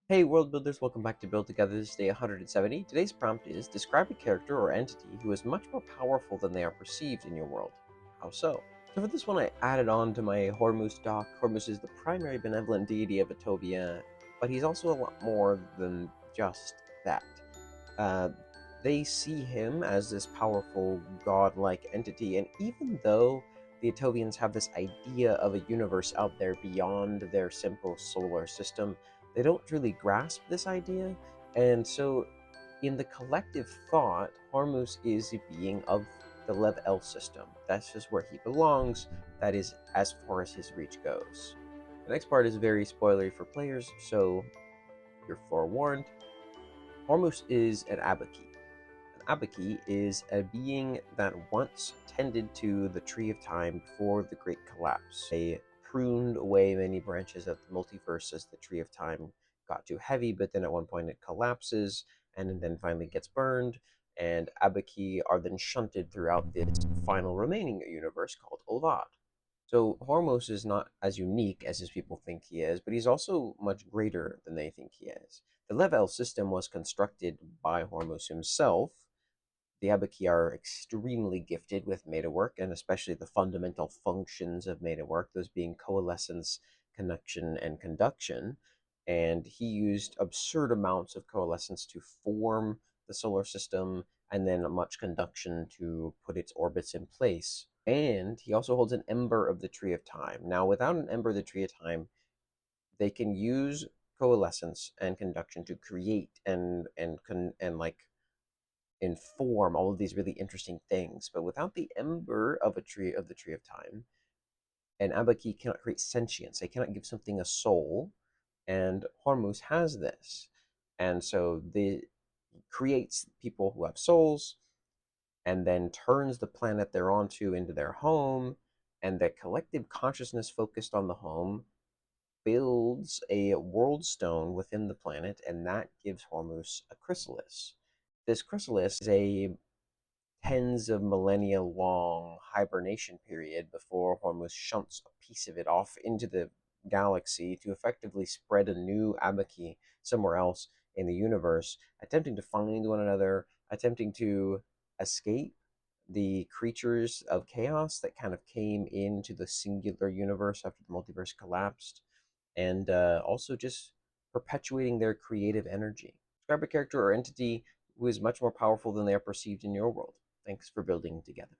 Hey world builders, welcome back to Build Together. This is day 170. Today's prompt is describe a character or entity who is much more powerful than they are perceived in your world. How so? So for this one I added on to my Hormus doc. Hormus is the primary benevolent deity of Attovia, but he's also a lot more than just that. Uh, they see him as this powerful godlike entity, and even though the Attovians have this idea of a universe out there beyond their simple solar system, they don't really grasp this idea, and so in the collective thought, Hormus is a being of the Lev El system. That's just where he belongs. That is as far as his reach goes. The next part is very spoilery for players, so you're forewarned. Hormus is an Abaki. An Abaki is a being that once tended to the Tree of Time before the Great Collapse. They pruned away many branches of the multiverse as the Tree of Time got too heavy, but then at one point it collapses and then finally gets burned, and Abaki are then shunted throughout this final remaining universe called Olvad. So Hormos is not as unique as his people think he is, but he's also much greater than they think he is. The Level system was constructed by Hormuz himself. The Abaki are extremely gifted with meta work, and especially the fundamental functions of meta work, those being coalescence, connection, and conduction. And he used absurd amounts of coalescence to form the solar system, and then much conduction to put its orbits in place. And he also holds an ember of the Tree of Time. Now, without an ember of the Tree of Time, they can use coalescence and conduction to create and like inform all of these really interesting things. But without the ember of the tree of time, an Abaki cannot create sentience. They cannot give something a soul, and Hormuz has this, and so the creates people who have souls, and then turns the planet they're onto into their home, and the collective consciousness focused on the home builds a world stone within the planet, and that gives Hormuz a chrysalis. This chrysalis is a tens of millennia long hibernation period before Hormuz shunts a piece of it off into the galaxy to effectively spread a new Abaki somewhere else in the universe, attempting to find one another, attempting to escape the creatures of chaos that kind of came into the singular universe after the multiverse collapsed, and also just perpetuating their creative energy. Describe a character or entity who is much more powerful than they are perceived in your world. Thanks for building together.